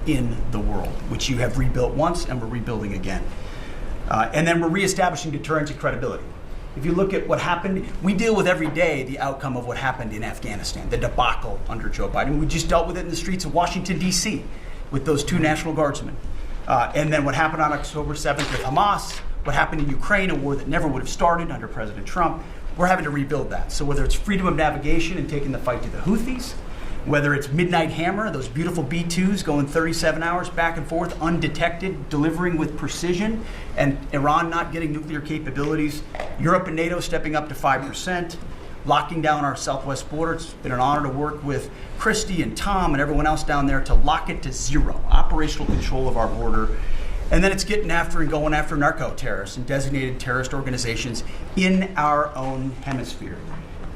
in the world, which you have rebuilt once and we're rebuilding again. And then we're reestablishing deterrence and credibility. If you look at what happened, we deal with every day the outcome of what happened in Afghanistan, the debacle under Joe Biden. We just dealt with it in the streets of Washington, D.C. with those 2 National Guardsmen. And then what happened on October 7th with Hamas, what happened in Ukraine, a war that never would have started under President Trump. We're having to rebuild that. So whether it's freedom of navigation and taking the fight to the Houthis, whether it's Midnight Hammer, those beautiful B-2s going 37 hours back and forth, undetected, delivering with precision, and Iran not getting nuclear capabilities, Europe and NATO stepping up to 5%, locking down our southwest border. It's been an honor to work with Christy and Tom and everyone else down there to lock it to 0, operational control of our border. And then it's getting after and going after narco-terrorists and designated terrorist organizations in our own hemisphere.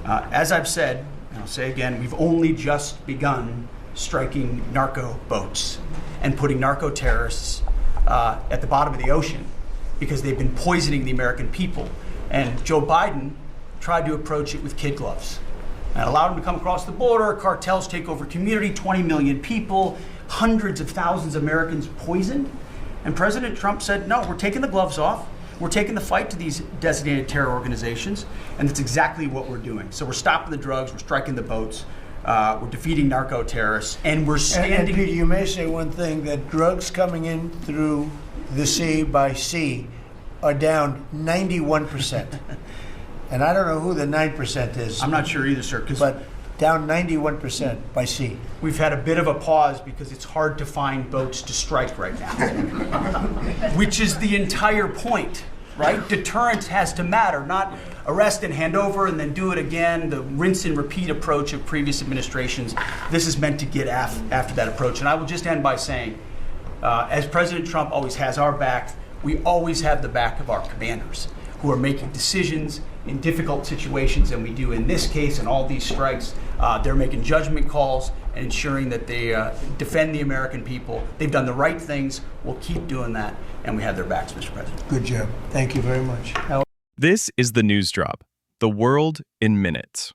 As I've said, and I'll say again, we've only just begun striking narco boats and putting narco terrorists at the bottom of the ocean because they've been poisoning the American people. And Joe Biden tried to approach it with kid gloves and allowed them to come across the border. Cartels take over community, 20 million people, hundreds of thousands of Americans poisoned. And President Trump said, no, we're taking the gloves off. We're taking the fight to these designated terror organizations, and that's exactly what we're doing. So we're stopping the drugs, we're striking the boats, we're defeating narco-terrorists, and we're standing... And Peter, you may say one thing, that drugs coming in through the sea by sea are down 91%. And I don't know who the 9% is. I'm not sure either, sir. But down 91% by sea. We've had a bit of a pause because it's hard to find boats to strike right now, which is the entire point, right? Deterrence has to matter, not arrest and hand over and then do it again, the rinse and repeat approach of previous administrations. This is meant to get after that approach. And I will just end by saying, as President Trump always has our back, we always have the back of our commanders who are making decisions in difficult situations, and we do in this case and all these strikes. They're making judgment calls and ensuring that they defend the American people. They've done the right things. We'll keep doing that, and we have their backs, Mr. President. Good job. Thank you very much. This is the News Drop, the world in minutes.